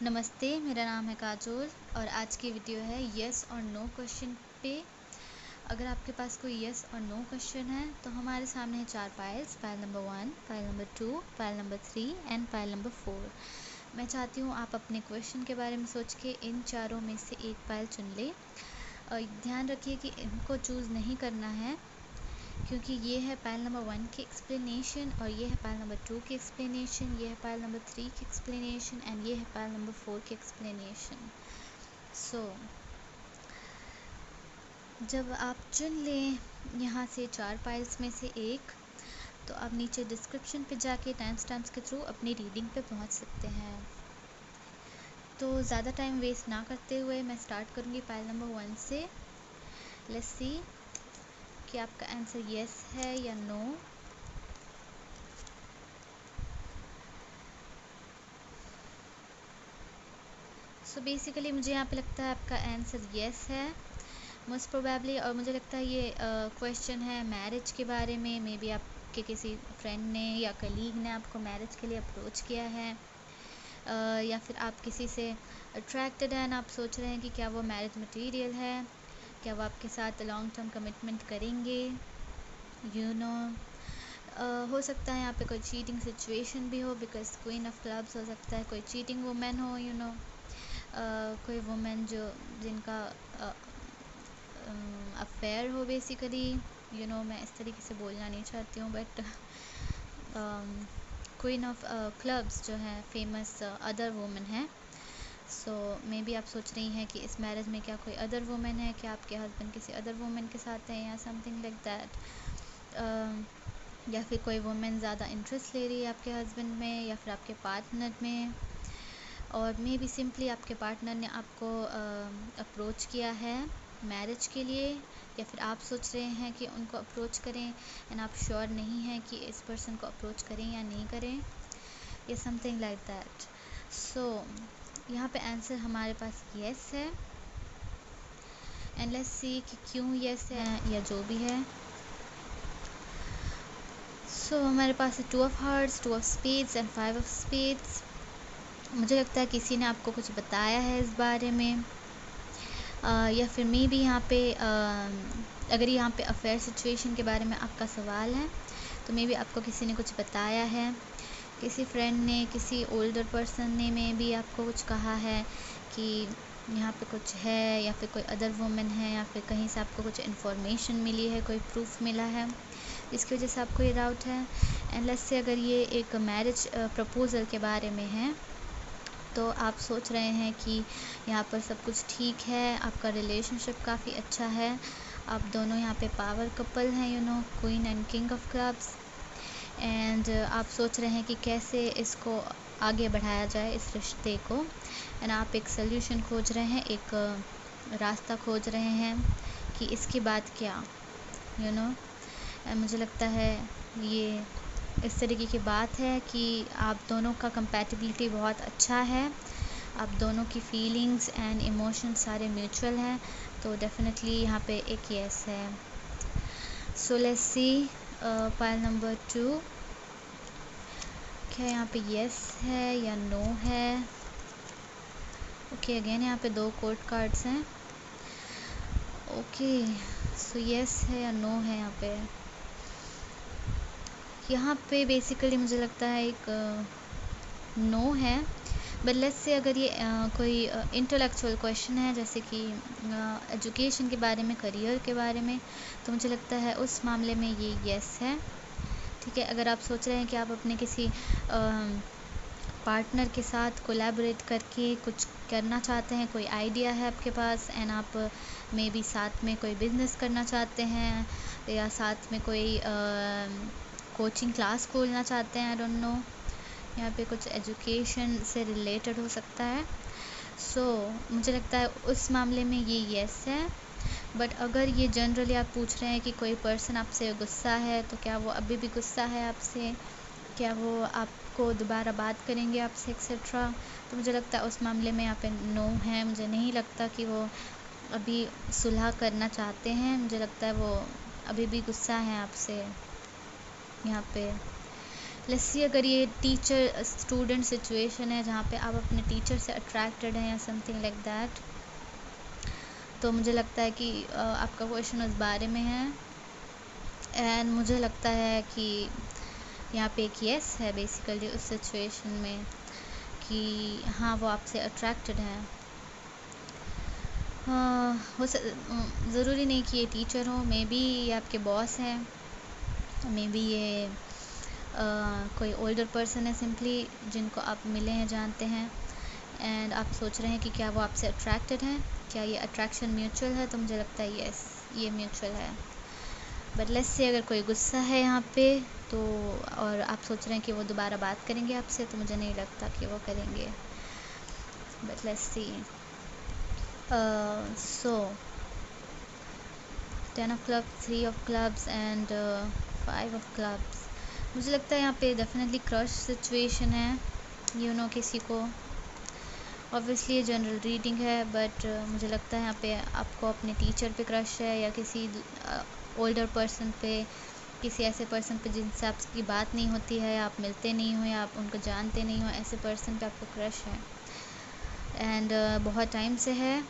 नमस्ते, मेरा नाम है काजोल और आज की वीडियो है येस और नो क्वेश्चन पे। अगर आपके पास कोई येस और नो क्वेश्चन है तो हमारे सामने है 4 files, file number 1, file number 2, file number 3 and file number 4। मैं चाहती हूँ आप अपने क्वेश्चन के बारे में सोच के इन चारों में से एक फाइल चुन लें। ध्यान रखिए कि इनको चूज़ नहीं करना है, क्योंकि ये है फाइल नंबर 1 की एक्सप्लेनेशन और ये है फाइल नंबर 2 की एक्सप्लेनेशन, ये है फाइल नंबर 3 की एक्सप्लेनेशन एंड ये है फाइल नंबर 4 की एक्सप्लेनेशन। सो जब आप चुन लें यहाँ से 4 फाइल्स में से एक, तो आप नीचे डिस्क्रिप्शन पे जाके टाइम स्टैम्प्स के थ्रू अपनी रीडिंग पे पहुँच सकते हैं। तो ज़्यादा टाइम वेस्ट ना करते हुए मैं स्टार्ट करूँगी फाइल नंबर 1 से। लेट्स सी कि आपका आंसर येस है या नो। सो बेसिकली मुझे यहाँ पे लगता है आपका आंसर येस है मोस्ट प्रोबेबली, और मुझे लगता है ये क्वेश्चन है मैरिज के बारे में। मे बी आपके किसी फ्रेंड ने या कलीग ने आपको मैरिज के लिए अप्रोच किया है, या फिर आप किसी से अट्रैक्टेड हैं, आप सोच रहे हैं कि क्या वो मैरिज मटेरियल है, क्या वो आपके साथ लॉन्ग टर्म कमिटमेंट करेंगे, हो सकता है यहाँ पे कोई चीटिंग सिचुएशन भी हो, बिकॉज क्वीन ऑफ क्लब्स हो सकता है कोई चीटिंग वुमेन हो, कोई वुमेन जिनका अफेयर हो बेसिकली। मैं इस तरीके से बोलना नहीं चाहती हूँ, बट क्वीन ऑफ क्लब्स जो है फेमस अदर वुमेन है। सो मे बी आप सोच रही हैं कि इस मैरिज में क्या कोई अदर वुमेन है, क्या आपके हस्बैंड किसी अदर वुमेन के साथ हैं या समथिंग लाइक दैट, या फिर कोई वुमेन ज़्यादा इंटरेस्ट ले रही है आपके हस्बैंड में या फिर आपके पार्टनर में, और मे बी सिंपली आपके पार्टनर ने आपको अप्रोच किया है मैरिज के लिए, या फिर आप सोच रहे हैं कि उनको अप्रोच करें एंड आप श्योर नहीं हैं कि इस पर्सन को अप्रोच करें या नहीं करें, या समथिंग लाइक दैट। सो यहाँ पे आंसर हमारे पास येस है, एंड लेट्स सी कि क्यों येस है या जो भी है। सो हमारे पास है 2 of hearts, 2 of spades and 5 of spades. मुझे लगता है किसी ने आपको कुछ बताया है इस बारे में, या फिर मे भी यहाँ पे अगर यहाँ पे अफेयर सिचुएशन के बारे में आपका सवाल है तो मे भी आपको किसी ने कुछ बताया है, किसी फ्रेंड ने, किसी ओल्डर पर्सन ने मे भी आपको कुछ कहा है कि यहाँ पे कुछ है, या फिर कोई अदर वुमेन है, या फिर कहीं से आपको कुछ इन्फॉर्मेशन मिली है, कोई प्रूफ मिला है, इसकी वजह से आपको ये डाउट है। एंड लेट्स से अगर ये एक मैरिज प्रपोज़ल के बारे में है, तो आप सोच रहे हैं कि यहाँ पर सब कुछ ठीक है, आपका रिलेशनशिप काफ़ी अच्छा है, आप दोनों यहाँ पे पावर कपल हैं, queen and king of clubs, and आप सोच रहे हैं कि कैसे इसको आगे बढ़ाया जाए इस रिश्ते को, एंड आप एक सल्यूशन खोज रहे हैं, एक रास्ता खोज रहे हैं कि इसके बाद क्या, मुझे लगता है ये इस तरीके की बात है कि आप दोनों का कंपैटिबिलिटी बहुत अच्छा है, आप दोनों की फीलिंग्स एंड इमोशंस सारे म्यूचुअल हैं, तो डेफिनेटली यहाँ पे एक येस है। So let's C file number 2, क्या यहाँ पे येस है या नो है। ओके, अगेन यहाँ पे 2 कोर्ट कार्ड्स हैं। ओके, सो येस है या नो है यहाँ पे बेसिकली मुझे लगता है एक नो है, बट लेट्स से अगर ये कोई इंटेलेक्चुअल क्वेश्चन है, जैसे कि एजुकेशन के बारे में, करियर के बारे में, तो मुझे लगता है उस मामले में ये येस है। ठीक है, अगर आप सोच रहे हैं कि आप अपने किसी पार्टनर के साथ कोलैबोरेट करके कुछ करना चाहते हैं, कोई आइडिया है आपके पास, एंड आप मे बी साथ में कोई बिज़नेस करना चाहते हैं, या साथ में कोई कोचिंग क्लास खोलना चाहते हैं, आई डोंट नो, यहाँ पे कुछ एजुकेशन से रिलेटेड हो सकता है। सो मुझे लगता है उस मामले में ये येस है। बट अगर ये जनरली आप पूछ रहे हैं कि कोई पर्सन आपसे गुस्सा है, तो क्या वो अभी भी गुस्सा है आपसे, क्या वो आपको दोबारा बात करेंगे आपसे एक्सेट्रा, तो मुझे लगता है उस मामले में यहाँ पे नो है। मुझे नहीं लगता कि वो अभी सुलह करना चाहते हैं, मुझे लगता है वो अभी भी गुस्सा है आपसे यहाँ पे। लेट्स सी अगर ये टीचर स्टूडेंट सिचुएशन है जहाँ पे आप अपने टीचर से अट्रैक्टेड हैं या समथिंग लाइक दैट, तो मुझे लगता है कि आपका क्वेश्चन उस बारे में है। एंड मुझे लगता है कि यहाँ पे एक येस है बेसिकली उस सिचुएशन में कि हाँ वो आपसे अट्रैक्टेड है। ज़रूरी नहीं कि ये टीचर हो, मे बी ये आपके बॉस हैं, मे बी ये कोई ओल्डर पर्सन है सिंपली जिनको आप मिले हैं, जानते हैं, एंड आप सोच रहे हैं कि क्या वो आपसे अट्रैक्टेड हैं, क्या ये अट्रैक्शन म्यूचुअल है। तो मुझे लगता है यस ये म्यूचुअल है। बट लेट्स से अगर कोई गुस्सा है यहाँ पे तो, और आप सोच रहे हैं कि वो दोबारा बात करेंगे आपसे, तो मुझे नहीं लगता कि वो करेंगे। But let's see. So 10 of clubs, 3 of clubs and 5 of clubs. मुझे लगता है यहाँ पे डेफिनेटली क्रश सिचुएशन है, यू नो किसी को। ऑब्वियसली ये जनरल रीडिंग है, बट मुझे लगता है यहाँ पे आपको अपने टीचर पे क्रश है, या किसी ओल्डर पर्सन पे, किसी ऐसे पर्सन पे जिनसे आपकी बात नहीं होती है, या आप मिलते नहीं हो, या आप उनको जानते नहीं हो, ऐसे पर्सन पे आपको क्रश है। एंड बहुत टाइम से है,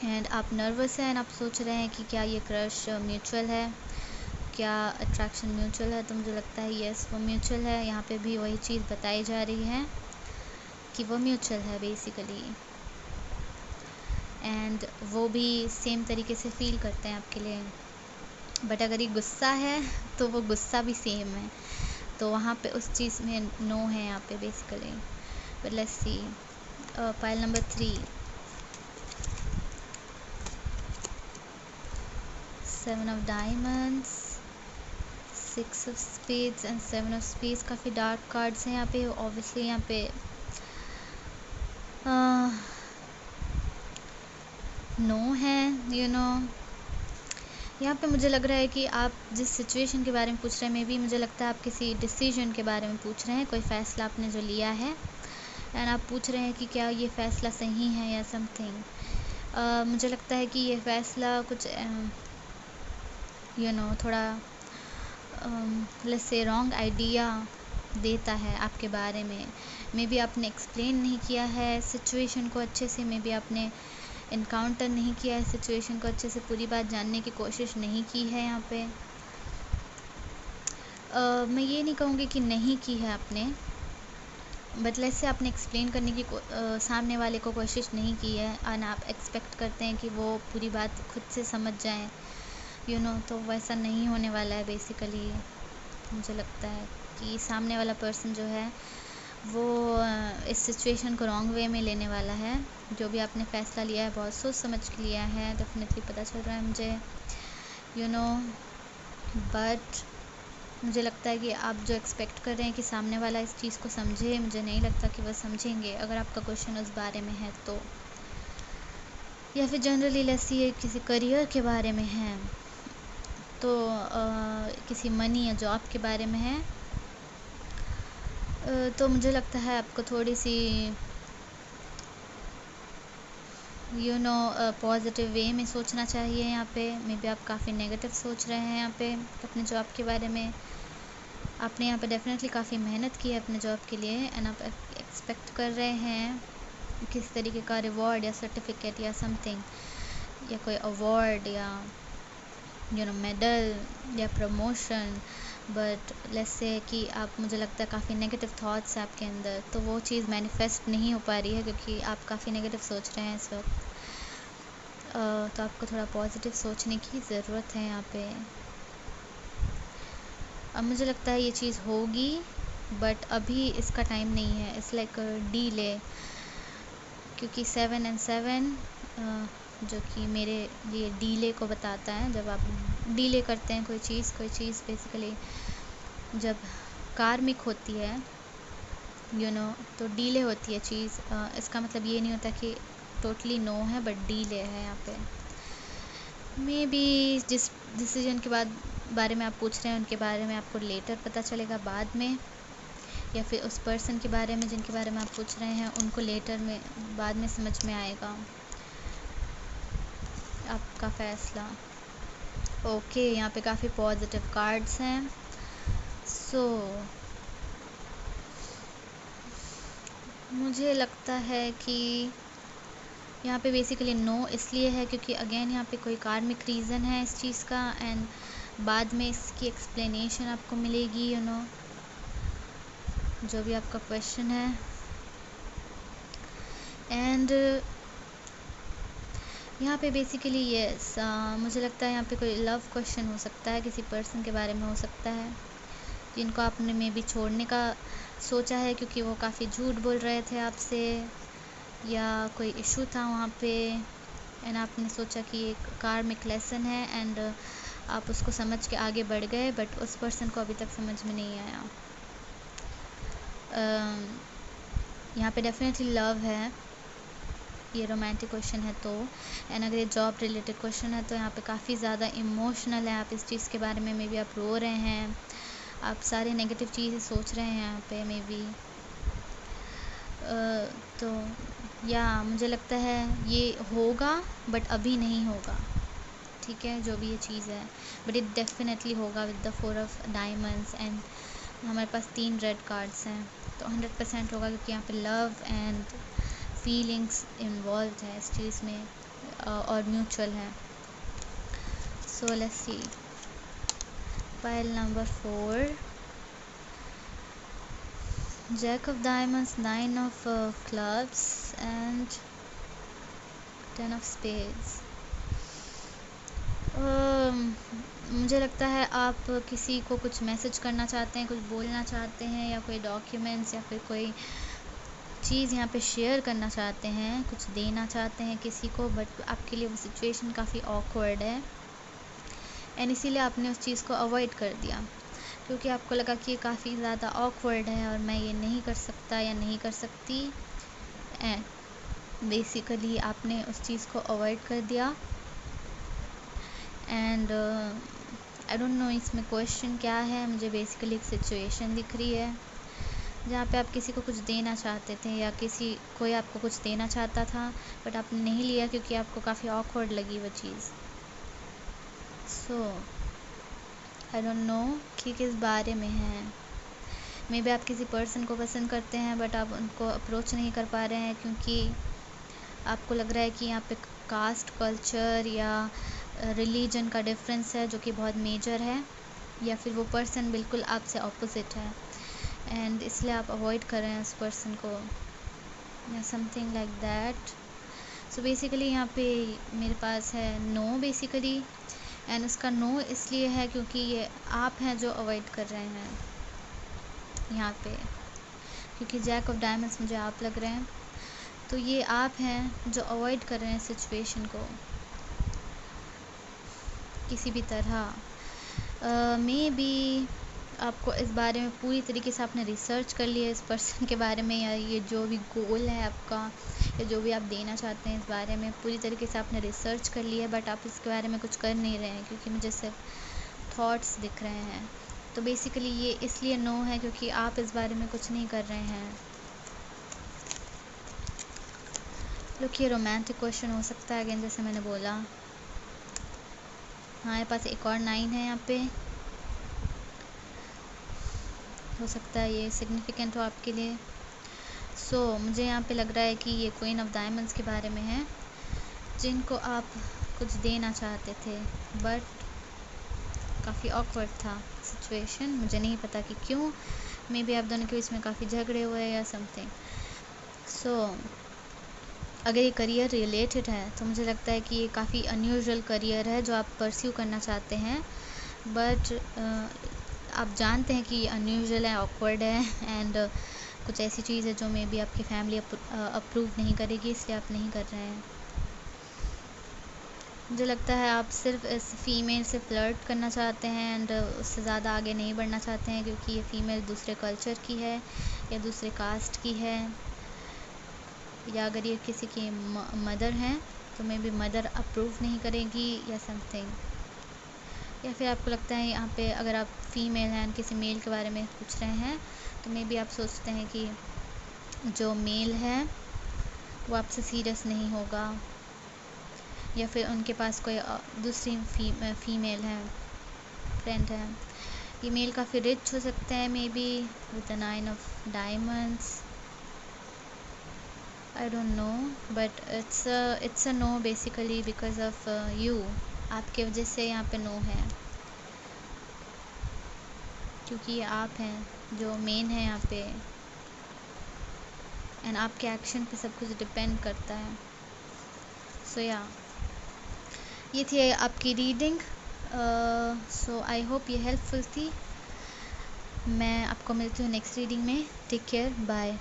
एंड आप नर्वस हैं, एंड आप सोच रहे हैं कि क्या ये क्रश म्यूचुअल है, क्या अट्रैक्शन म्यूचुअल है। तो मुझे लगता है यस वो म्यूचुअल है। यहाँ पे भी वही चीज़ बताई जा रही है कि वो म्यूचुअल है बेसिकली, एंड वो भी सेम तरीके से फील करते हैं आपके लिए। बट अगर ये गुस्सा है तो वो गुस्सा भी सेम है, तो वहाँ पे उस चीज़ में नो है यहाँ पे basically. But let's see pile number 3, 7 of diamonds, 6 of spades and 7 of spades. काफ़ी डार्क कार्ड्स हैं यहाँ पे। ऑब्वियसली यहाँ पे नो है, यू नो। यहाँ पे मुझे लग रहा है कि आप जिस सिचुएशन के बारे में पूछ रहे हैं, मे बी मुझे लगता है आप किसी डिसीजन के बारे में पूछ रहे हैं, कोई फ़ैसला आपने जो लिया है, एंड आप पूछ रहे हैं कि क्या ये फ़ैसला सही है या समथिंग। मुझे लगता है कि ये फ़ैसला कुछ यू नो थोड़ा लेट्स से रॉन्ग आइडिया देता है आपके बारे में। मे बी आपने एक्सप्लेन नहीं किया है सिचुएशन को अच्छे से, मे बी आपने इनकाउंटर नहीं किया है सिचुएशन को अच्छे से, पूरी बात जानने की कोशिश नहीं की है यहाँ पे। मैं ये नहीं कहूँगी कि नहीं की है आपने, बट लेट्स से आपने एक्सप्लेन करने की सामने वाले को कोशिश नहीं की है, और आप एक्सपेक्ट करते हैं कि वो पूरी बात खुद से समझ जाएं, यू नो। तो वैसा नहीं होने वाला है बेसिकली। मुझे लगता है कि सामने वाला पर्सन जो है वो इस सिचुएशन को रॉन्ग वे में लेने वाला है। जो भी आपने फ़ैसला लिया है बहुत सोच समझ के लिया है, डेफिनेटली पता चल रहा है मुझे, यू नो। बट मुझे लगता है कि आप जो एक्सपेक्ट कर रहे हैं कि सामने वाला इस चीज़ को समझे, मुझे नहीं लगता कि वह समझेंगे अगर आपका क्वेश्चन उस बारे में है तो। या फिर जनरली लेट्स ये किसी करियर के बारे में है, तो किसी मनी या जॉब के बारे में है, तो मुझे लगता है आपको थोड़ी सी यू नो पॉजिटिव वे में सोचना चाहिए यहाँ पे। मे बी आप काफ़ी नेगेटिव सोच रहे हैं यहाँ पे अपने जॉब के बारे में। आपने यहाँ पे डेफिनेटली काफ़ी मेहनत की है अपने जॉब के लिए, एंड आप एक्सपेक्ट कर रहे हैं किस तरीके का रिवॉर्ड या सर्टिफिकेट या समथिंग, या कोई अवार्ड या यू नो मेडल या प्रमोशन। बट लेट्स से कि आप, मुझे लगता है काफ़ी नेगेटिव थॉट्स हैं आपके अंदर, तो वो चीज़ मैनिफेस्ट नहीं हो पा रही है क्योंकि आप काफ़ी नेगेटिव सोच रहे हैं इस वक्त। तो आपको थोड़ा पॉजिटिव सोचने की ज़रूरत है यहाँ पे। अब मुझे लगता है ये चीज़ होगी, बट अभी इसका टाइम नहीं है। इट्स लाइक डीले, क्योंकि 7 and 7 जो कि मेरे लिए डीले को बताता है। जब आप डीले करते हैं कोई चीज़ बेसिकली जब कार्मिक होती है, यू नो, तो डीले होती है चीज़। इसका मतलब ये नहीं होता कि टोटली नो है, बट डीले है यहाँ पे। मे बी जिस डिसीजन के बारे में आप पूछ रहे हैं उनके बारे में आपको लेटर पता चलेगा, बाद में, या फिर उस पर्सन के बारे में जिनके बारे में आप पूछ रहे हैं उनको लेटर में, बाद में समझ में आएगा आपका फ़ैसला। ओके, यहाँ पे काफ़ी पॉजिटिव कार्ड्स हैं। सो मुझे लगता है कि यहाँ पे बेसिकली नो इसलिए है क्योंकि अगेन यहाँ पे कोई कार्मिक रीज़न है इस चीज़ का, एंड बाद में इसकी एक्सप्लेनेशन आपको मिलेगी, जो भी आपका क्वेश्चन है। एंड यहाँ पे बेसिकली यस, मुझे लगता है यहाँ पे कोई लव क्वेश्चन हो सकता है, किसी पर्सन के बारे में हो सकता है जिनको आपने मे बी छोड़ने का सोचा है क्योंकि वो काफ़ी झूठ बोल रहे थे आपसे, या कोई इशू था वहाँ पे, एंड आपने सोचा कि एक कार्मिक लेसन है, एंड आप उसको समझ के आगे बढ़ गए, बट उस पर्सन को अभी तक समझ में नहीं आया। यहाँ पे डेफिनेटली लव है, ये रोमांटिक क्वेश्चन है तो। एंड अगर ये जॉब रिलेटेड क्वेश्चन है तो यहाँ पे काफ़ी ज़्यादा इमोशनल है, आप इस चीज़ के बारे में मे बी आप रो रहे हैं, आप सारे नेगेटिव चीज़ें सोच रहे हैं यहाँ पे मे बी। तो या मुझे लगता है ये होगा बट अभी नहीं होगा, ठीक है, जो भी ये चीज़ है, बट इट डेफिनेटली होगा with the 4 of diamonds, and हमारे पास 3 रेड कार्ड्स हैं, तो 100% होगा क्योंकि यहाँ पे लव एंड फीलिंग्स इन्वॉल्व है इस चीज़ में, और म्यूचुअल है। So let's see pile number 4, jack of diamonds, 9 of clubs and 10 of spades. मुझे लगता है आप किसी को कुछ मैसेज करना चाहते हैं, कुछ बोलना चाहते हैं, या कोई डॉक्यूमेंट्स या फिर कोई चीज़ यहाँ पे शेयर करना चाहते हैं, कुछ देना चाहते हैं किसी को, बट आपके लिए वो सिचुएशन काफ़ी ऑकवर्ड है, एंड इसीलिए आपने उस चीज़ को अवॉइड कर दिया क्योंकि आपको लगा कि ये काफ़ी ज़्यादा ऑकवर्ड है और मैं ये नहीं कर सकता या नहीं कर सकती, एंड बेसिकली आपने उस चीज़ को अवॉइड कर दिया। एंड आई डोंट नो इसमें क्वेश्चन क्या है, मुझे बेसिकली एक सिचुएशन दिख रही है जहाँ पे आप किसी को कुछ देना चाहते थे, या कोई आपको कुछ देना चाहता था बट आपने नहीं लिया क्योंकि आपको काफ़ी ऑकवर्ड लगी वो चीज़। सो आई डोंट नो कि किस बारे में है, मे बी आप किसी पर्सन को पसंद करते हैं बट आप उनको अप्रोच नहीं कर पा रहे हैं क्योंकि आपको लग रहा है कि यहाँ पे कास्ट, कल्चर या रिलीजन का डिफरेंस है जो कि बहुत मेजर है, या फिर वो पर्सन बिल्कुल आपसे ऑपोजिट है एंड इसलिए आप अवॉइड कर रहे हैं उस पर्सन को, या something like that. So basically यहाँ पे मेरे पास है नो बेसिकली, एंड उसका नो इसलिए है क्योंकि ये आप हैं जो अवॉइड कर रहे हैं यहाँ पे, क्योंकि जैक ऑफ डायमंड्स मुझे आप लग रहे हैं, तो ये आप हैं जो अवॉइड कर रहे हैं सिचुएशन को किसी भी तरह। मे बी आपको इस बारे में पूरी तरीके से आपने रिसर्च कर लिया इस पर्सन के बारे में, या ये जो भी गोल है आपका या जो भी आप देना चाहते हैं इस बारे में पूरी तरीके से आपने रिसर्च कर लिया है, बट आप इसके बारे में कुछ कर नहीं रहे हैं क्योंकि मुझे सिर्फ थॉट्स दिख रहे हैं। तो बेसिकली ये इसलिए नो है क्योंकि आप इस बारे में कुछ नहीं कर रहे हैं। लुक, ये रोमांटिक क्वेश्चन हो सकता है अगेन, जैसे मैंने बोला। हमारे पास एक और 9 है यहाँ पे, हो सकता है ये सिग्निफिकेंट हो आपके लिए। सो मुझे यहाँ पे लग रहा है कि ये क्वीन ऑफ डायमंड्स के बारे में है, जिनको आप कुछ देना चाहते थे बट काफ़ी ऑकवर्ड था सिचुएशन, मुझे नहीं पता कि क्यों, मे बी आप दोनों के बीच में काफ़ी झगड़े हुए या समथिंग। सो अगर ये करियर रिलेटेड है तो मुझे लगता है कि ये काफ़ी अनयूजुअल करियर है जो आप परस्यू करना चाहते हैं, बट आप जानते हैं कि ये अनयूजुअल है, ऑकवर्ड है, एंड कुछ ऐसी चीज़ है जो मे बी आपकी फैमिली अप्रूव नहीं करेगी, इसलिए आप नहीं कर रहे हैं। मुझे लगता है आप सिर्फ इस फीमेल से फ्लर्ट करना चाहते हैं एंड उससे ज़्यादा आगे नहीं बढ़ना चाहते हैं क्योंकि ये फ़ीमेल दूसरे कल्चर की है या दूसरे कास्ट की है, या अगर ये किसी की मदर हैं तो मे बी मदर अप्रूव नहीं करेगी या समथिंग, या फिर आपको लगता है यहाँ पे अगर आप फीमेल हैं किसी मेल के बारे में पूछ रहे हैं तो मे बी आप सोचते हैं कि जो मेल है वो आपसे सीरियस नहीं होगा, या फिर उनके पास कोई दूसरी फीमेल है, फ्रेंड है। ये मेल काफ़ी रिच हो सकता है maybe with the 9 of diamonds, I don't know, but it's a no basically because of you. आपके वजह से यहाँ पे नो है, क्योंकि ये आप हैं जो मेन है यहाँ पे, एंड आपके एक्शन पे सब कुछ डिपेंड करता है। सो या ये थी आपकी रीडिंग। सो आई होप ये हेल्पफुल थी। मैं आपको मिलती हूँ नेक्स्ट रीडिंग में। Take care, bye.